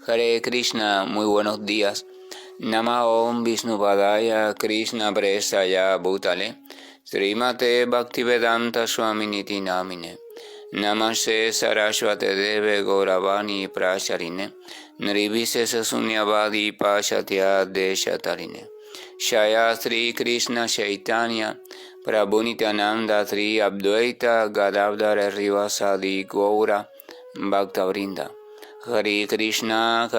Hare Krishna, muy buenos días. Nama Om Vishnupadaya Krishna Presaya Bhutale Srimate Bhaktivedanta Swaminiti Namine Namaste Saraswate Deve Gauravani Pracharine Nirvise Sunyavadi Pashatya Deshatarine Shaya Sri Krishna Chaitanya Prabhu Nityananda Sri Advaita Gadadhara Rivasadi Gaura Bhaktavrinda Hare Krishna,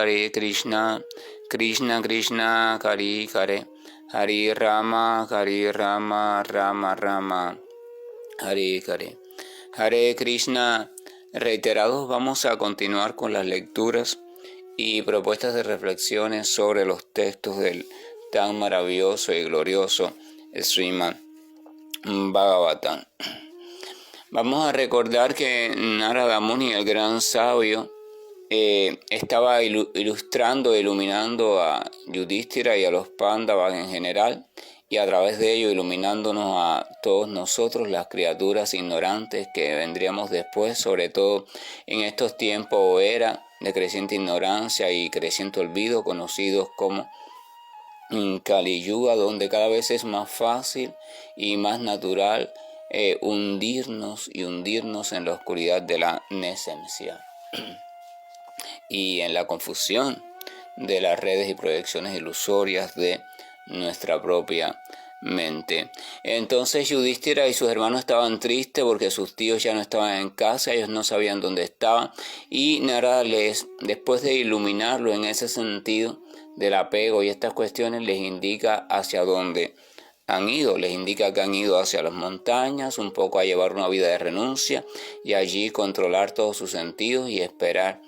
Krishna Krishna, Hare Hare, Hare Rama, Rama Rama, Hare Hare. Hare Krishna, reiterados vamos a continuar con las lecturas y propuestas de reflexiones sobre los textos del tan maravilloso y glorioso Srimad Bhagavatam. Vamos a recordar que Narada Muni, el gran sabio, estaba ilustrando, iluminando a Yudhishthira y a los Pándavas en general, y a través de ello iluminándonos a todos nosotros, las criaturas ignorantes que vendríamos después, sobre todo en estos tiempos o era de creciente ignorancia y creciente olvido, conocidos como Kali Yuga, donde cada vez es más fácil y más natural hundirnos en la oscuridad de la nesencia y en la confusión de las redes y proyecciones ilusorias de nuestra propia mente. Entonces Yudhishthira y sus hermanos estaban tristes porque sus tíos ya no estaban en casa, ellos no sabían dónde estaban, y Narada después de iluminarlo en ese sentido del apego y estas cuestiones, les indica hacia dónde han ido, les indica que han ido hacia las montañas, un poco a llevar una vida de renuncia y allí controlar todos sus sentidos y esperar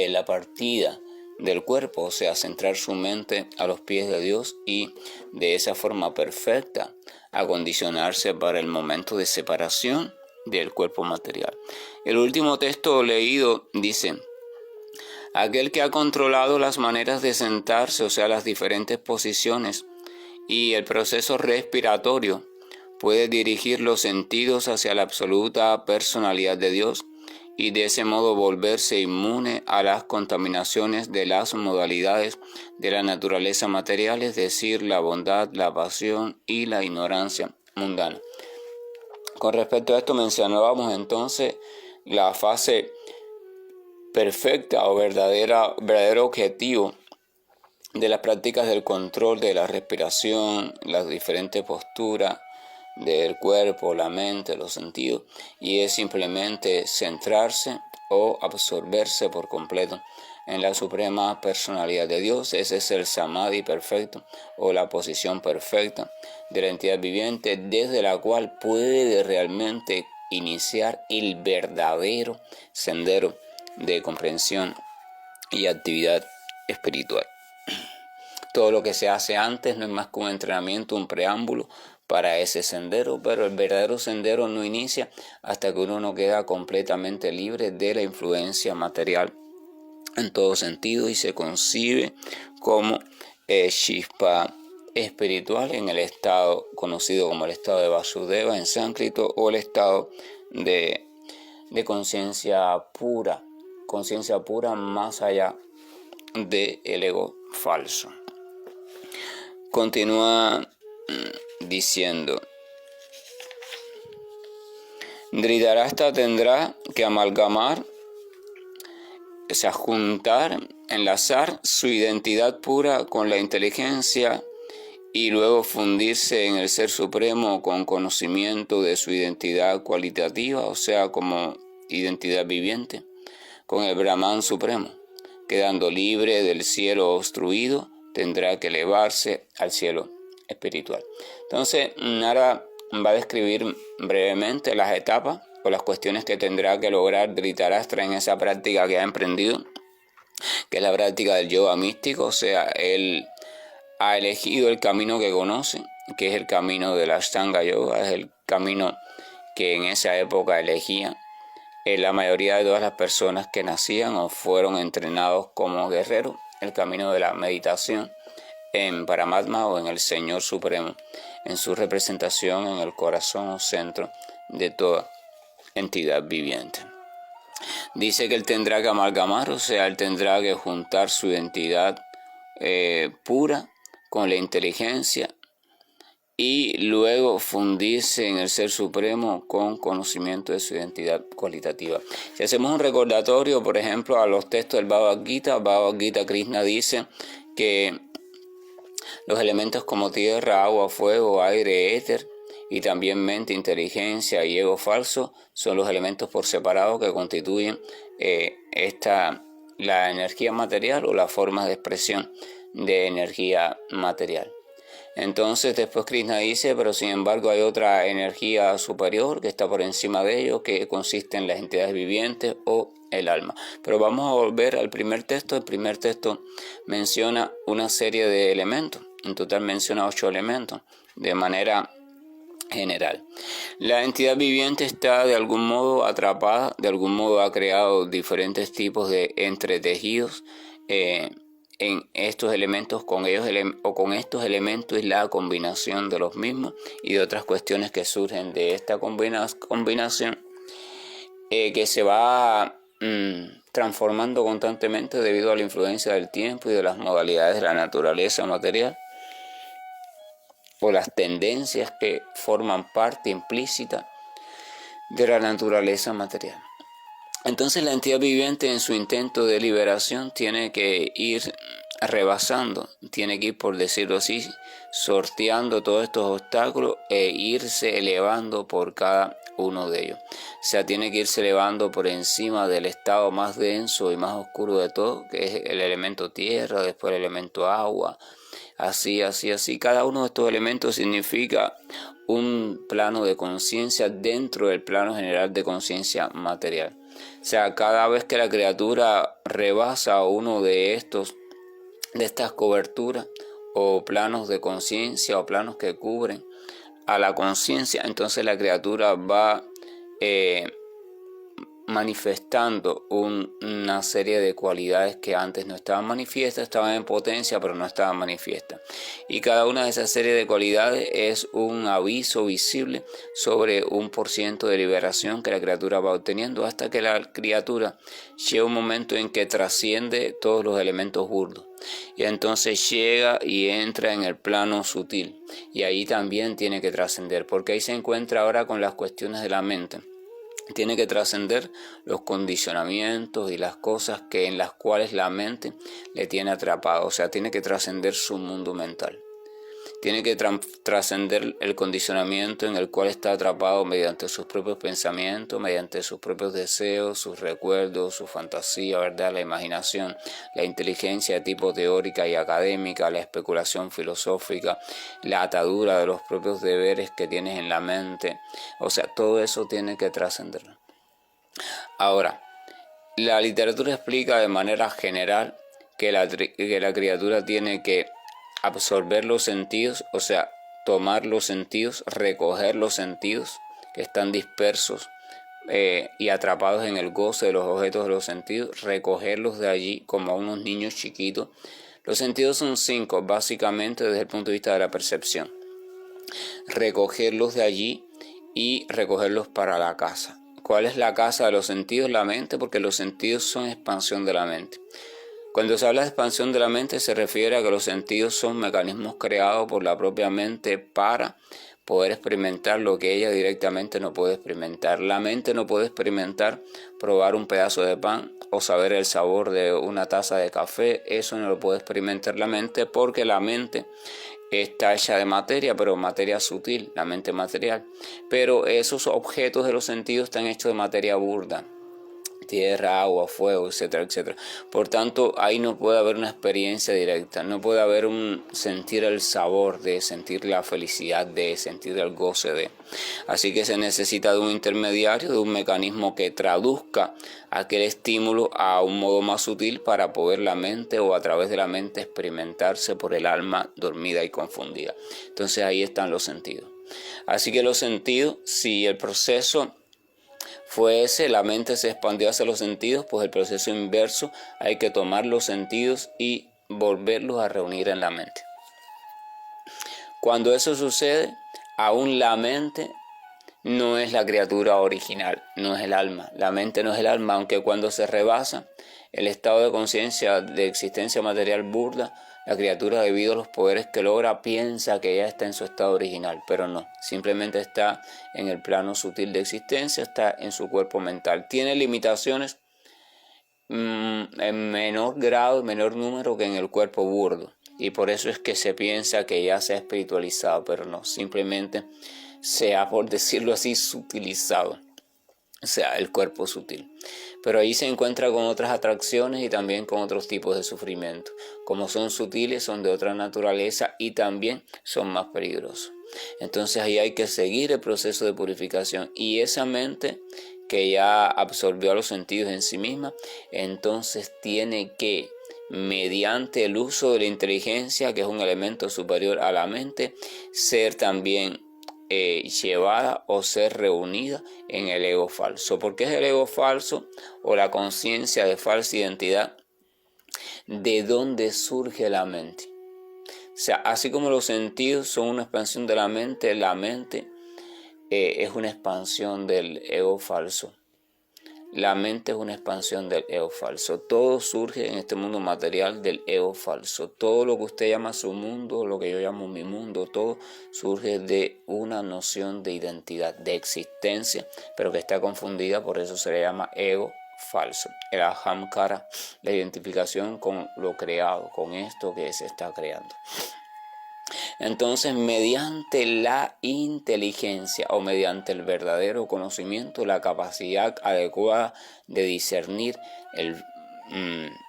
la partida del cuerpo, o sea, centrar su mente a los pies de Dios y de esa forma perfecta acondicionarse para el momento de separación del cuerpo material. El último texto leído dice: aquel que ha controlado las maneras de sentarse, o sea, las diferentes posiciones y el proceso respiratorio, puede dirigir los sentidos hacia la absoluta personalidad de Dios y de ese modo volverse inmune a las contaminaciones de las modalidades de la naturaleza material, es decir, la bondad, la pasión y la ignorancia mundana. Con respecto a esto mencionábamos entonces la fase perfecta o verdadero objetivo de las prácticas del control de la respiración, las diferentes posturas del cuerpo, la mente, los sentidos, y es simplemente centrarse o absorberse por completo en la suprema personalidad de Dios. Ese es el samadhi perfecto o la posición perfecta de la entidad viviente, desde la cual puede realmente iniciar el verdadero sendero de comprensión y actividad espiritual. Todo lo que se hace antes no es más que un entrenamiento, un preámbulo para ese sendero, pero el verdadero sendero no inicia hasta que uno no queda completamente libre de la influencia material en todo sentido y se concibe como chispa espiritual en el estado conocido como el estado de Vasudeva en sánscrito, o el estado de conciencia pura más allá del ego falso. Continúa diciendo: Dhritarashtra tendrá que amalgamar, o sea, juntar, enlazar su identidad pura con la inteligencia y luego fundirse en el Ser Supremo con conocimiento de su identidad cualitativa, o sea, como identidad viviente, con el Brahman Supremo. Quedando libre del cielo obstruido, tendrá que elevarse al cielo espiritual. Entonces, Narada va a describir brevemente las etapas o las cuestiones que tendrá que lograr Dhritarashtra en esa práctica que ha emprendido, que es la práctica del yoga místico. O sea, él ha elegido el camino que conoce, que es el camino del Ashtanga Yoga, es el camino que en esa época elegían la mayoría de todas las personas que nacían o fueron entrenados como guerreros, el camino de la meditación en Paramatma o en el Señor Supremo, en su representación en el corazón o centro de toda entidad viviente. Dice que él tendrá que amalgamar, o sea, él tendrá que juntar su identidad pura con la inteligencia y luego fundirse en el Ser Supremo con conocimiento de su identidad cualitativa. Si hacemos un recordatorio, por ejemplo, a los textos del Bhagavad Gita, Krishna dice que los elementos como tierra, agua, fuego, aire, éter y también mente, inteligencia y ego falso son los elementos por separado que constituyen la energía material o las formas de expresión de energía material. Entonces después Krishna dice, pero sin embargo hay otra energía superior que está por encima de ello, que consiste en las entidades vivientes o el alma. Pero vamos a volver al primer texto. El primer texto menciona una serie de elementos. En total menciona 8 elementos de manera general. La entidad viviente está de algún modo atrapada, de algún modo ha creado diferentes tipos de entretejidos en estos elementos con ellos o con estos elementos y la combinación de los mismos y de otras cuestiones que surgen de esta combinación que se va transformando constantemente debido a la influencia del tiempo y de las modalidades de la naturaleza material o las tendencias que forman parte implícita de la naturaleza material. Entonces la entidad viviente en su intento de liberación tiene que ir rebasando, tiene que ir, por decirlo así, sorteando todos estos obstáculos e irse elevando por cada uno de ellos. O sea, tiene que irse elevando por encima del estado más denso y más oscuro de todo, que es el elemento tierra, después el elemento agua, así. Cada uno de estos elementos significa un plano de conciencia dentro del plano general de conciencia material. O sea, cada vez que la criatura rebasa uno de estas coberturas o planos de conciencia o planos que cubren a la conciencia, entonces la criatura va manifestando una serie de cualidades que antes no estaban manifiestas, estaban en potencia pero no estaban manifiestas. Y cada una de esas series de cualidades es un aviso visible sobre un % de liberación que la criatura va obteniendo hasta que la criatura llega un momento en que trasciende todos los elementos burdos. Y entonces llega y entra en el plano sutil. Y ahí también tiene que trascender, porque ahí se encuentra ahora con las cuestiones de la mente. Tiene que trascender los condicionamientos y las cosas en las cuales la mente le tiene atrapado. O sea, tiene que trascender su mundo mental. Tiene que trascender el condicionamiento en el cual está atrapado mediante sus propios pensamientos, mediante sus propios deseos, sus recuerdos, su fantasía, ¿verdad? La imaginación, la inteligencia de tipo teórica y académica, la especulación filosófica, la atadura de los propios deberes que tienes en la mente. O sea, todo eso tiene que trascenderlo. Ahora, la literatura explica de manera general que la criatura tiene que absorber los sentidos, o sea, tomar los sentidos, recoger los sentidos que están dispersos y atrapados en el goce de los objetos de los sentidos, recogerlos de allí como a unos niños chiquitos. Los sentidos son 5, básicamente desde el punto de vista de la percepción. Recogerlos de allí y recogerlos para la casa. ¿Cuál es la casa de los sentidos? La mente, porque los sentidos son expansión de la mente. Cuando se habla de expansión de la mente se refiere a que los sentidos son mecanismos creados por la propia mente para poder experimentar lo que ella directamente no puede experimentar. La mente no puede experimentar probar un pedazo de pan o saber el sabor de una taza de café. Eso no lo puede experimentar la mente porque la mente está hecha de materia, pero materia sutil, la mente material. Pero esos objetos de los sentidos están hechos de materia burda. Tierra, agua, fuego, etcétera, etcétera. Por tanto, ahí no puede haber una experiencia directa, no puede haber un sentir el sabor de, sentir la felicidad de, sentir el goce de. Así que se necesita de un intermediario, de un mecanismo que traduzca aquel estímulo a un modo más sutil para poder la mente o a través de la mente experimentarse por el alma dormida y confundida. Entonces ahí están los sentidos. Así que los sentidos, si el proceso fue ese, la mente se expandió hacia los sentidos, pues el proceso inverso, hay que tomar los sentidos y volverlos a reunir en la mente. Cuando eso sucede, aún la mente no es la criatura original, no es el alma. La mente no es el alma, aunque cuando se rebasa el estado de conciencia de existencia material burda, la criatura, debido a los poderes que logra, piensa que ya está en su estado original, pero no, simplemente está en el plano sutil de existencia, está en su cuerpo mental. Tiene limitaciones en menor grado, menor número que en el cuerpo burdo, y por eso es que se piensa que ya se ha espiritualizado, pero no, simplemente se ha, por decirlo así, sutilizado, o sea, el cuerpo sutil. Pero ahí se encuentra con otras atracciones y también con otros tipos de sufrimiento. Como son sutiles, son de otra naturaleza y también son más peligrosos. Entonces ahí hay que seguir el proceso de purificación, y esa mente que ya absorbió a los sentidos en sí misma, entonces tiene que, mediante el uso de la inteligencia, que es un elemento superior a la mente, ser también llevada o ser reunida en el ego falso. ¿Por qué es el ego falso o la conciencia de falsa identidad? ¿De dónde surge la mente? O sea, así como los sentidos son una expansión de la mente es una expansión del ego falso. La mente es una expansión del ego falso. Todo surge en este mundo material del ego falso. Todo lo que usted llama su mundo, lo que yo llamo mi mundo, todo surge de una noción de identidad, de existencia, pero que está confundida, por eso se le llama ego falso. El ahamkara, la identificación con lo creado, con esto que se está creando. Entonces, mediante la inteligencia o mediante el verdadero conocimiento, la capacidad adecuada de discernir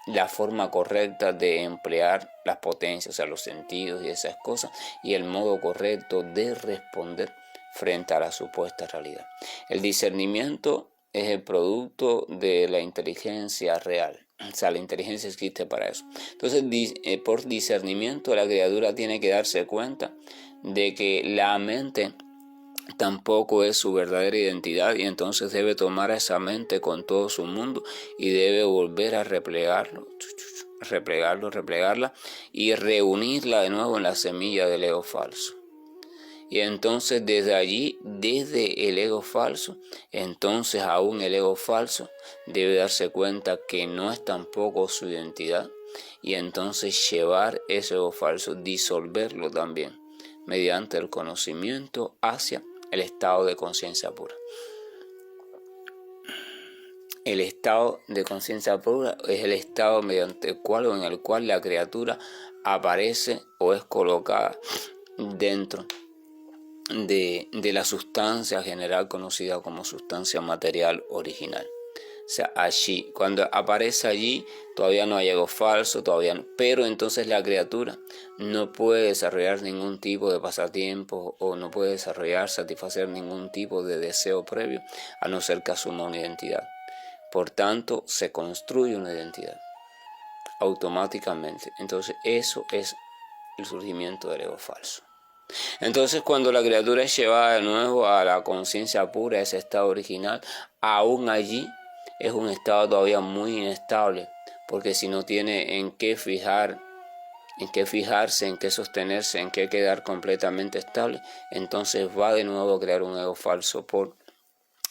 la forma correcta de emplear las potencias, o sea, los sentidos y esas cosas, y el modo correcto de responder frente a la supuesta realidad. El discernimiento es el producto de la inteligencia real. O sea, la inteligencia existe para eso. Entonces, por discernimiento, la criatura tiene que darse cuenta de que la mente tampoco es su verdadera identidad, y entonces debe tomar a esa mente con todo su mundo y debe volver a replegarla y reunirla de nuevo en la semilla del ego falso. Y entonces desde allí, desde el ego falso, entonces aún el ego falso debe darse cuenta que no es tampoco su identidad, y entonces llevar ese ego falso, disolverlo también, mediante el conocimiento hacia el estado de conciencia pura. El estado de conciencia pura es el estado mediante el cual o en el cual la criatura aparece o es colocada dentro de la sustancia general conocida como sustancia material original. O sea, allí, cuando aparece allí, todavía no hay ego falso, pero entonces la criatura no puede desarrollar ningún tipo de pasatiempo o no puede satisfacer ningún tipo de deseo previo, a no ser que asuma una identidad. Por tanto, se construye una identidad automáticamente. Entonces, eso es el surgimiento del ego falso. Entonces, cuando la criatura es llevada de nuevo a la conciencia pura, ese estado original, aún allí es un estado todavía muy inestable, porque si no tiene en qué fijarse, en qué sostenerse, en qué quedar completamente estable, entonces va de nuevo a crear un ego falso por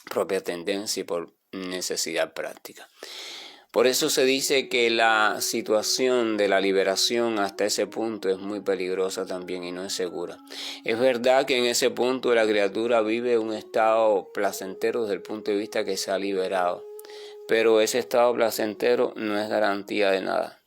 propia tendencia y por necesidad práctica. Por eso se dice que la situación de la liberación hasta ese punto es muy peligrosa también y no es segura. Es verdad que en ese punto la criatura vive un estado placentero desde el punto de vista que se ha liberado, pero ese estado placentero no es garantía de nada.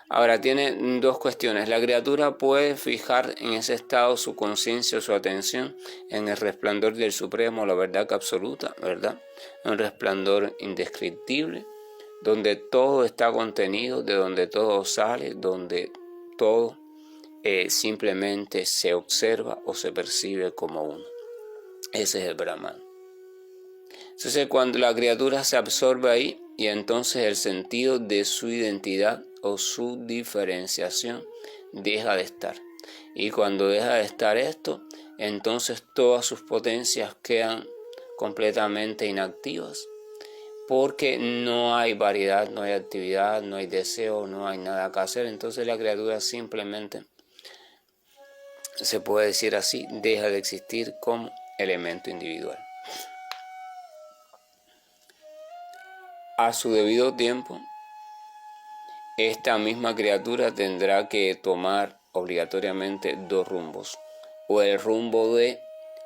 Ahora, tiene dos cuestiones. La criatura puede fijar en ese estado su conciencia o su atención en el resplandor del Supremo, la verdad absoluta, ¿verdad? Un resplandor indescriptible, donde todo está contenido, de donde todo sale, donde todo simplemente se observa o se percibe como uno. Ese es el Brahman. Entonces, cuando la criatura se absorbe ahí, y entonces el sentido de su identidad o su diferenciación deja de estar. Y cuando deja de estar esto, entonces todas sus potencias quedan completamente inactivas, porque no hay variedad, no hay actividad, no hay deseo, no hay nada que hacer. Entonces la criatura simplemente, se puede decir así, deja de existir como elemento individual. a su debido tiempo, esta misma criatura tendrá que tomar obligatoriamente dos rumbos, o el rumbo de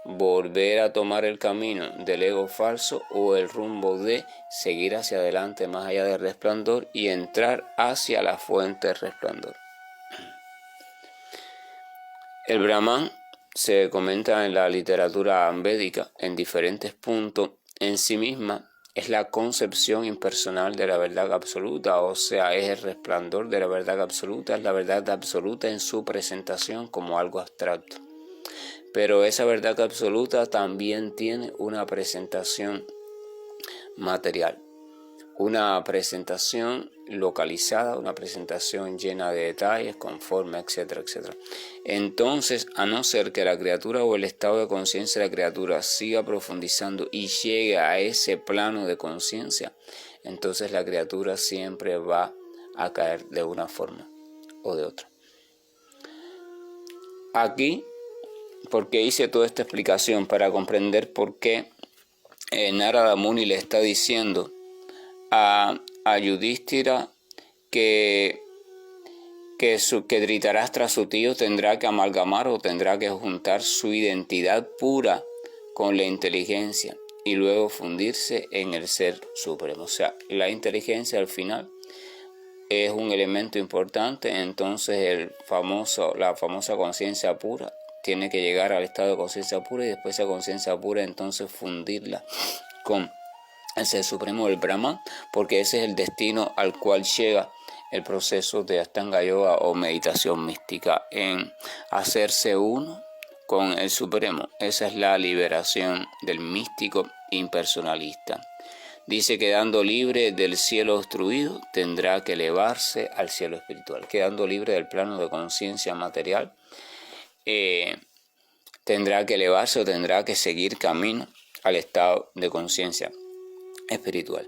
volver a tomar el camino del ego falso, o el rumbo de seguir hacia adelante más allá del resplandor y entrar hacia la fuente del resplandor. El Brahman, se comenta en la literatura védica en diferentes puntos, en sí misma es la concepción impersonal de la verdad absoluta, o sea, es el resplandor de la verdad absoluta, es la verdad absoluta en su presentación como algo abstracto. Pero esa verdad absoluta también tiene una presentación material, una presentación localizada, una presentación llena de detalles, con forma, etcétera, etcétera. Entonces, a no ser que la criatura o el estado de conciencia de la criatura siga profundizando y llegue a ese plano de conciencia, entonces la criatura siempre va a caer de una forma o de otra. Aquí, porque hice toda esta explicación para comprender por qué Narada Muni le está diciendo a Yudhishthira que Dhritarashtra, su tío, tendrá que amalgamar o tendrá que juntar su identidad pura con la inteligencia y luego fundirse en el ser supremo. O sea, la inteligencia al final es un elemento importante, entonces la famosa conciencia pura tiene que llegar al estado de conciencia pura y después esa conciencia pura entonces fundirla con el ser supremo del Brahman, porque ese es el destino al cual llega el proceso de Ashtanga Yoga o meditación mística, en hacerse uno con el supremo. Esa es la liberación del místico impersonalista. Dice, quedando libre del cielo obstruido, tendrá que elevarse al cielo espiritual. Quedando libre del plano de conciencia material, tendrá que elevarse o tendrá que seguir camino al estado de conciencia espiritual.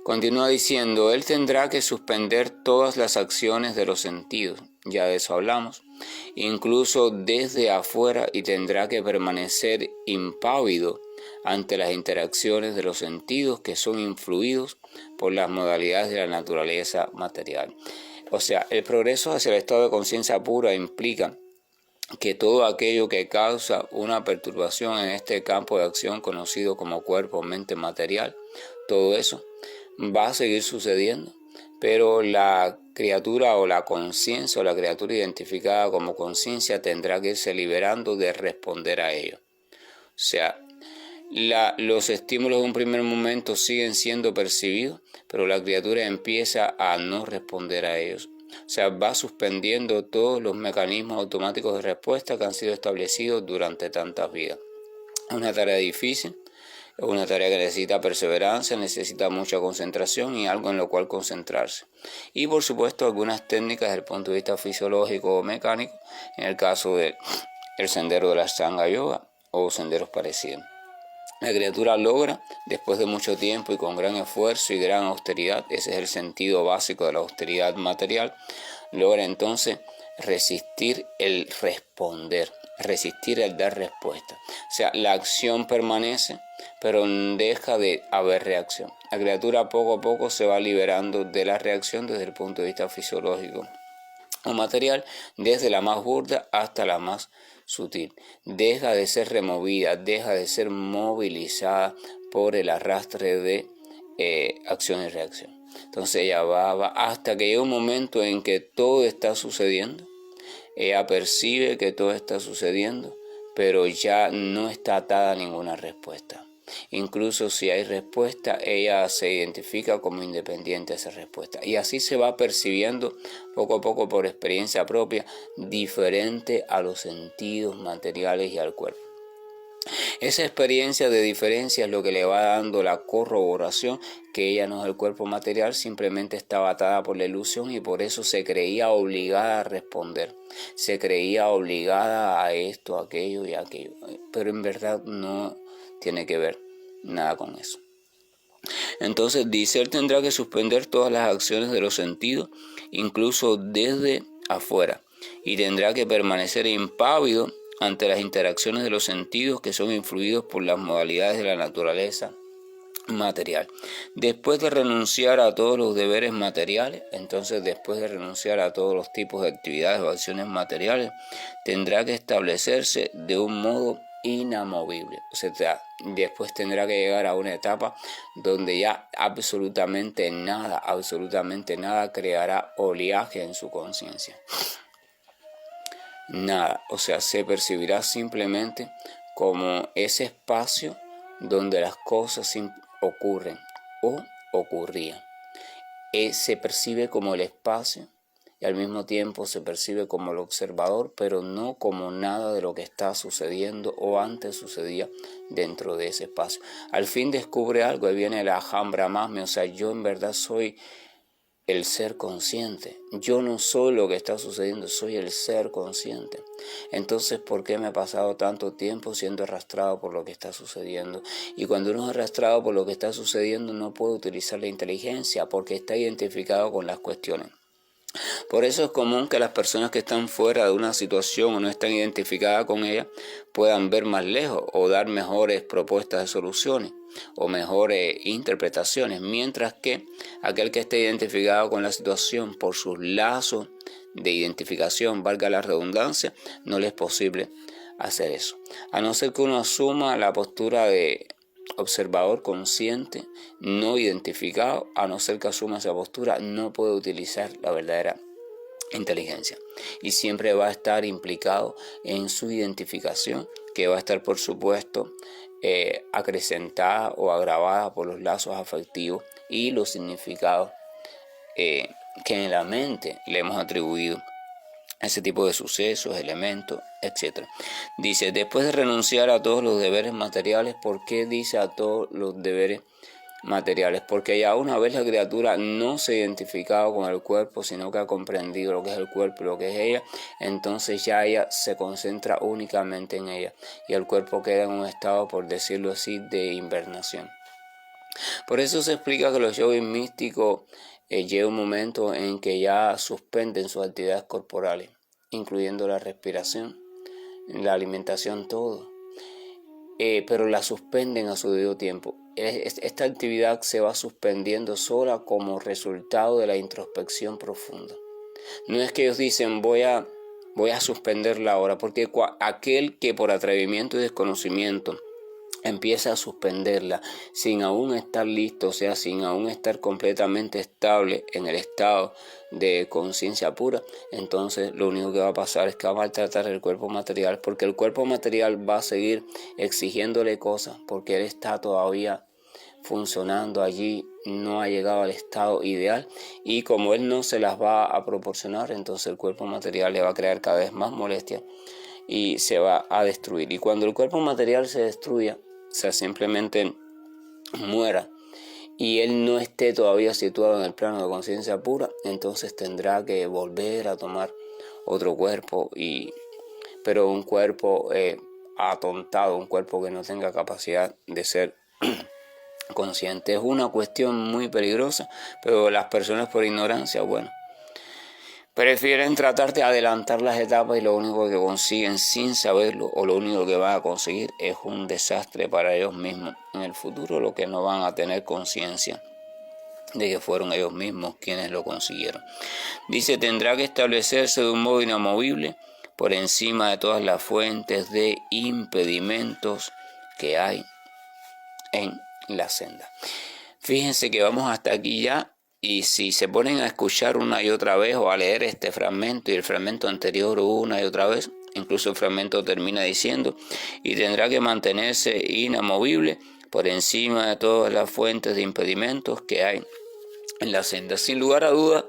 Continúa diciendo, él tendrá que suspender todas las acciones de los sentidos, ya de eso hablamos, incluso desde afuera, y tendrá que permanecer impávido ante las interacciones de los sentidos que son influidos por las modalidades de la naturaleza material. O sea, el progreso hacia el estado de conciencia pura implica que todo aquello que causa una perturbación en este campo de acción conocido como cuerpo, mente material, todo eso va a seguir sucediendo, pero la criatura o la conciencia o la criatura identificada como conciencia tendrá que irse liberando de responder a ello. O sea, los estímulos de un primer momento siguen siendo percibidos, pero la criatura empieza a no responder a ellos. O sea, va suspendiendo todos los mecanismos automáticos de respuesta que han sido establecidos durante tantas vidas. Es una tarea difícil, es una tarea que necesita perseverancia, necesita mucha concentración y algo en lo cual concentrarse. Y por supuesto algunas técnicas desde el punto de vista fisiológico o mecánico, en el caso del sendero de la Ashtanga Yoga o senderos parecidos. La criatura logra, después de mucho tiempo y con gran esfuerzo y gran austeridad, ese es el sentido básico de la austeridad material, logra entonces resistir el responder, resistir el dar respuesta. O sea, la acción permanece, pero deja de haber reacción. La criatura poco a poco se va liberando de la reacción desde el punto de vista fisiológico o material, desde la más burda hasta la más sutil. Deja de ser removida, deja de ser movilizada por el arrastre de acción y reacción. Entonces ella va hasta que llega un momento en que todo está sucediendo. Ella percibe que todo está sucediendo, pero ya no está atada a ninguna respuesta. Incluso si hay respuesta, ella se identifica como independiente de esa respuesta. Y así se va percibiendo poco a poco por experiencia propia, diferente a los sentidos materiales y al cuerpo. Esa experiencia de diferencia es lo que le va dando la corroboración que ella no es el cuerpo material, simplemente estaba atada por la ilusión y por eso se creía obligada a responder. Se creía obligada a esto, aquello y aquello. Pero en verdad no tiene que ver nada con eso. Entonces dice, él tendrá que suspender todas las acciones de los sentidos, incluso desde afuera, y tendrá que permanecer impávido ante las interacciones de los sentidos que son influidos por las modalidades de la naturaleza material. Después de renunciar a todos los deberes materiales, entonces después de renunciar a todos los tipos de actividades o acciones materiales, tendrá que establecerse de un modo inamovible. O sea, después tendrá que llegar a una etapa donde ya absolutamente nada creará oleaje en su conciencia. Nada, o sea, se percibirá simplemente como ese espacio donde las cosas ocurren o ocurrían. Se percibe como el espacio y al mismo tiempo se percibe como el observador, pero no como nada de lo que está sucediendo o antes sucedía dentro de ese espacio. Al fin descubre algo, ahí viene la Aham Brahmasmi, o sea, yo en verdad soy el ser consciente. Yo no soy lo que está sucediendo, soy el ser consciente. Entonces, ¿por qué me he pasado tanto tiempo siendo arrastrado por lo que está sucediendo? Y cuando uno es arrastrado por lo que está sucediendo, no puede utilizar la inteligencia porque está identificado con las cuestiones. Por eso es común que las personas que están fuera de una situación o no están identificadas con ella puedan ver más lejos o dar mejores propuestas de soluciones o mejores interpretaciones, mientras que aquel que esté identificado con la situación por sus lazos de identificación, valga la redundancia, no le es posible hacer eso. A no ser que uno asuma la postura de observador consciente, no identificado, a no ser que asuma esa postura, no puede utilizar la verdadera inteligencia y siempre va a estar implicado en su identificación, que va a estar por supuesto acrecentada o agravada por los lazos afectivos y los significados que en la mente le hemos atribuido a ese tipo de sucesos, elementos, etc. Dice, después de renunciar a todos los deberes materiales, ¿por qué dice a todos los deberes materiales? Porque ya una vez la criatura no se ha identificado con el cuerpo, sino que ha comprendido lo que es el cuerpo y lo que es ella, entonces ya ella se concentra únicamente en ella y el cuerpo queda en un estado, por decirlo así, de hibernación. Por eso se explica que los yogis místicos llega un momento en que ya suspenden sus actividades corporales, incluyendo la respiración, la alimentación, todo, pero la suspenden a su debido tiempo. Esta actividad se va suspendiendo sola como resultado de la introspección profunda. No es que ellos dicen voy a suspenderla ahora, porque aquel que por atrevimiento y desconocimiento empieza a suspenderla sin aún estar listo, o sea, sin aún estar completamente estable en el estado de conciencia pura, entonces lo único que va a pasar es que va a maltratar el cuerpo material, porque el cuerpo material va a seguir exigiéndole cosas, porque él está todavía funcionando allí, no ha llegado al estado ideal, y como él no se las va a proporcionar, entonces el cuerpo material le va a crear cada vez más molestia y se va a destruir. Y cuando el cuerpo material se destruya, o sea, simplemente muera, y él no esté todavía situado en el plano de conciencia pura, entonces tendrá que volver a tomar otro cuerpo, pero un cuerpo atontado, un cuerpo que no tenga capacidad de ser consciente. Es una cuestión muy peligrosa, pero las personas por ignorancia, bueno, prefieren tratar de adelantar las etapas y lo único que consiguen sin saberlo, o lo único que van a conseguir es un desastre para ellos mismos en el futuro, lo que no van a tener conciencia de que fueron ellos mismos quienes lo consiguieron. Dice, tendrá que establecerse de un modo inamovible por encima de todas las fuentes de impedimentos que hay en la senda. Fíjense que vamos hasta aquí ya. Y si se ponen a escuchar una y otra vez o a leer este fragmento y el fragmento anterior una y otra vez, incluso el fragmento termina diciendo, y tendrá que mantenerse inamovible por encima de todas las fuentes de impedimentos que hay en la senda. Sin lugar a duda,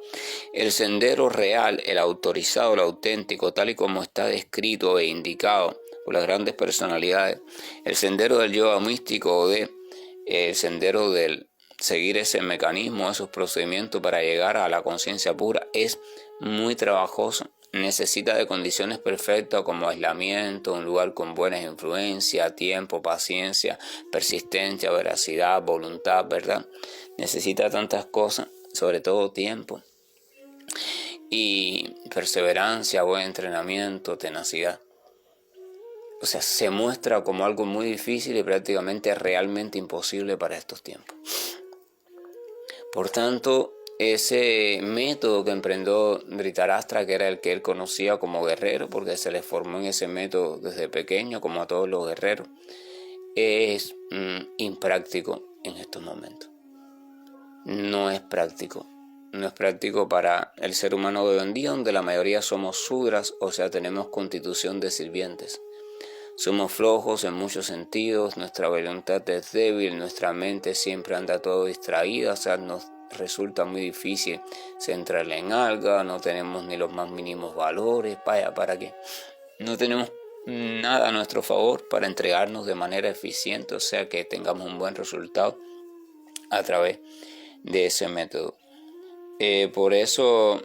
el sendero real, el autorizado, el auténtico, tal y como está descrito e indicado por las grandes personalidades, el sendero del yoga místico o el sendero del seguir ese mecanismo, esos procedimientos para llegar a la conciencia pura, es muy trabajoso. Necesita de condiciones perfectas como aislamiento, un lugar con buenas influencias, tiempo, paciencia, persistencia, veracidad, voluntad, ¿verdad? Necesita tantas cosas, sobre todo tiempo y perseverancia, buen entrenamiento, tenacidad. o sea, se muestra como algo muy difícil y prácticamente realmente imposible para estos tiempos. Por tanto, ese método que emprendió Dhritarashtra, que era el que él conocía como guerrero, porque se le formó en ese método desde pequeño, como a todos los guerreros, es impráctico en estos momentos. No es práctico. No es práctico para el ser humano de hoy en día, donde la mayoría somos sudras, o sea, tenemos constitución de sirvientes. Somos flojos en muchos sentidos, nuestra voluntad es débil, nuestra mente siempre anda todo distraída, o sea, nos resulta muy difícil centrarla en algo, no tenemos ni los más mínimos valores, ¿para qué? No tenemos nada a nuestro favor para entregarnos de manera eficiente, o sea, que tengamos un buen resultado a través de ese método. Por eso,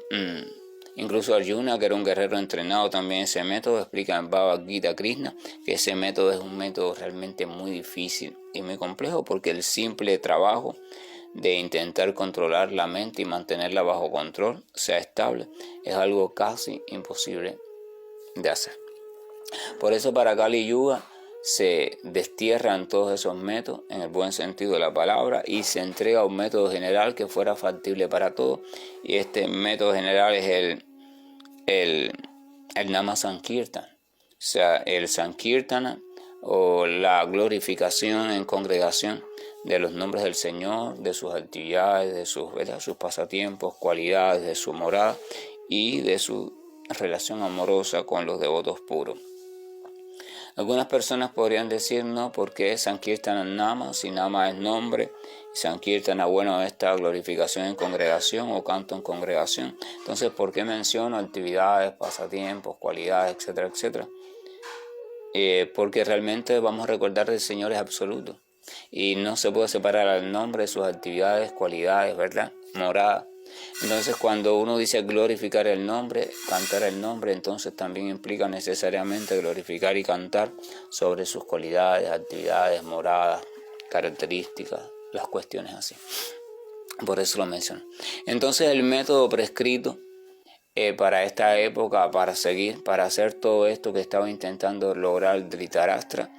incluso Arjuna, que era un guerrero entrenado también en ese método, explica en Bhagavad Gita Krishna que ese método es un método realmente muy difícil y muy complejo, porque el simple trabajo de intentar controlar la mente y mantenerla bajo control, sea estable, es algo casi imposible de hacer. Por eso para Kali Yuga se destierran todos esos métodos en el buen sentido de la palabra y se entrega un método general que fuera factible para todos, y este método general es el Nama Sankirtan, o sea, el Sankirtana o la glorificación en congregación de los nombres del Señor, de sus actividades, de sus pasatiempos, cualidades, de su morada y de su relación amorosa con los devotos puros. Algunas personas podrían decir, no, porque Sankirtana Nama, si Nama es nombre, Sankirtana, bueno, esta glorificación en congregación o canto en congregación. Entonces, ¿por qué menciono actividades, pasatiempos, cualidades, etcétera, etcétera? Porque realmente vamos a recordar que el Señor es absoluto y no se puede separar al nombre de sus actividades, cualidades, ¿verdad? Morada. Entonces, cuando uno dice glorificar el nombre, cantar el nombre, entonces también implica necesariamente glorificar y cantar sobre sus cualidades, actividades, moradas, características, las cuestiones así. Por eso lo menciono. Entonces, el método prescrito para esta época, para seguir, para hacer todo esto que estaba intentando lograr Dhritarashtra,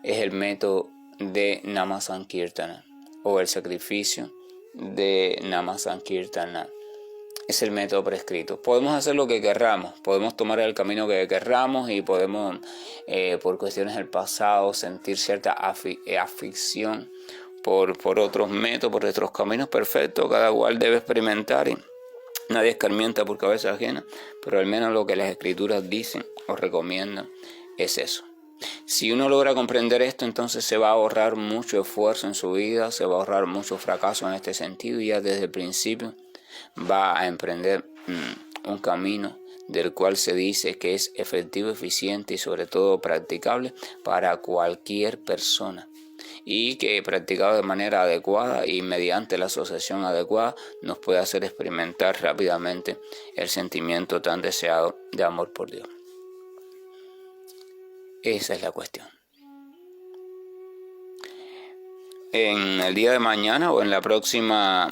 es el método de Nama Sankirtana o el sacrificio de Nama Sankirtana. Es el método prescrito. Podemos hacer lo que querramos, podemos tomar el camino que querramos y podemos, por cuestiones del pasado, sentir cierta afición por otros métodos, por otros caminos perfectos. Cada cual debe experimentar y nadie escarmienta por cabeza ajena, pero al menos lo que las escrituras dicen o recomiendan es eso. Si uno logra comprender esto, entonces se va a ahorrar mucho esfuerzo en su vida, se va a ahorrar mucho fracaso en este sentido, y ya desde el principio va a emprender un camino del cual se dice que es efectivo, eficiente y sobre todo practicable para cualquier persona, y que practicado de manera adecuada y mediante la asociación adecuada nos puede hacer experimentar rápidamente el sentimiento tan deseado de amor por Dios. Esa es la cuestión. En el día de mañana o en la próxima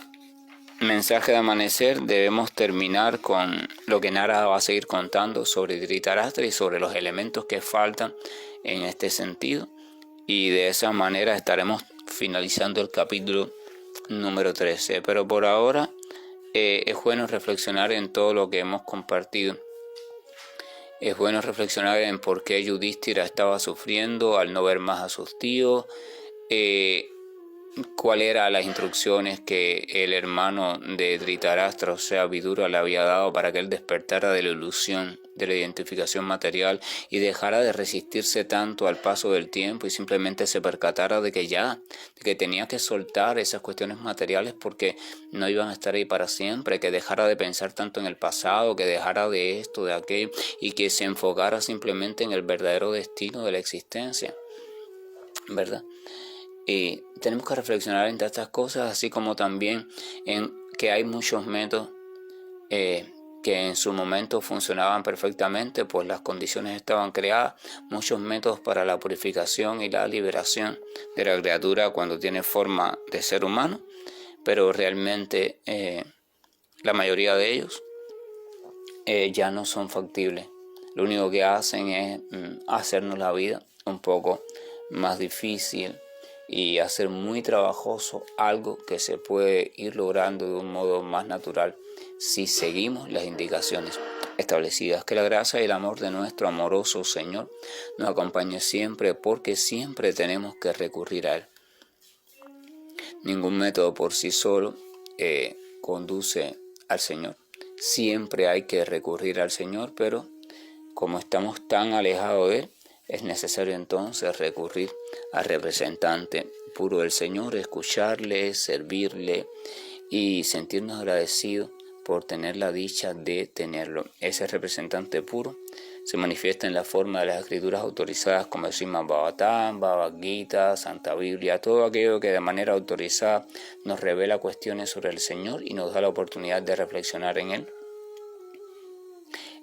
mensaje de amanecer debemos terminar con lo que Narada va a seguir contando sobre Dhritarashtra y sobre los elementos que faltan en este sentido, y de esa manera estaremos finalizando el capítulo número 13. Pero por ahora es bueno reflexionar en todo lo que hemos compartido. Es bueno reflexionar en por qué Yudhishthira estaba sufriendo al no ver más a sus tíos, cuáles eran las instrucciones que el hermano de Dhritarashtra, o sea, Vidura, le había dado para que él despertara de la ilusión de la identificación material y dejara de resistirse tanto al paso del tiempo y simplemente se percatara de que tenía que soltar esas cuestiones materiales porque no iban a estar ahí para siempre, que dejara de pensar tanto en el pasado, que dejara de esto, de aquello, y que se enfocara simplemente en el verdadero destino de la existencia, ¿verdad? Y tenemos que reflexionar en estas cosas, así como también en que hay muchos métodos que en su momento funcionaban perfectamente, pues las condiciones estaban creadas, muchos métodos para la purificación y la liberación de la criatura cuando tiene forma de ser humano, pero realmente la mayoría de ellos ya no son factibles lo único que hacen es hacernos la vida un poco más difícil y hacer muy trabajoso algo que se puede ir logrando de un modo más natural si seguimos las indicaciones establecidas. Que la gracia y el amor de nuestro amoroso Señor nos acompañe siempre, porque siempre tenemos que recurrir a Él. Ningún método por sí solo conduce al Señor. Siempre hay que recurrir al Señor, pero como estamos tan alejados de Él, es necesario entonces recurrir al representante puro del Señor, escucharle, servirle y sentirnos agradecidos por tener la dicha de tenerlo. Ese representante puro se manifiesta en la forma de las escrituras autorizadas como el Srimad Bhagavatam, Bhagavad Gita, Santa Biblia, todo aquello que de manera autorizada nos revela cuestiones sobre el Señor y nos da la oportunidad de reflexionar en Él.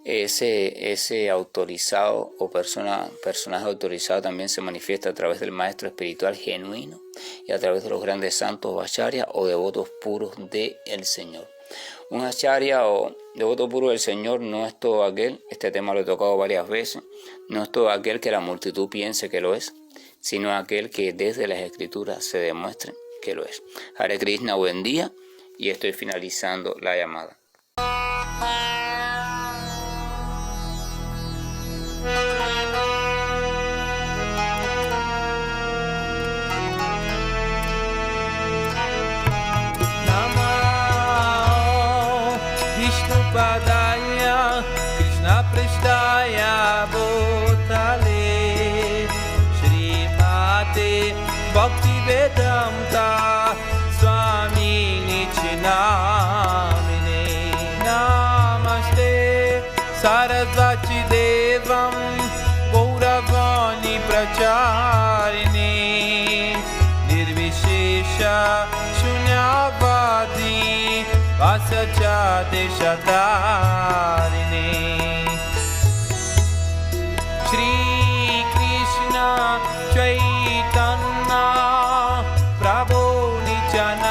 Ese autorizado o personaje autorizado también se manifiesta a través del maestro espiritual genuino y a través de los grandes santos acharyas o devotos puros del Señor. Un acharya o devoto puro del Señor no es todo aquel, este tema lo he tocado varias veces, no es todo aquel que la multitud piense que lo es, sino aquel que desde las escrituras se demuestre que lo es. Hare Krishna, buen día, y estoy finalizando la llamada. Padaya Krishna Prasthaya Bhutale Srimate Bhaktivedanta Swami Nichinamine Namaste Sarasvati Devam Gauravani Pracharini Nirvishesha Shunyavadi Vasacha Deshadarini Shri Krishna Chaitanya Prabhu Nityana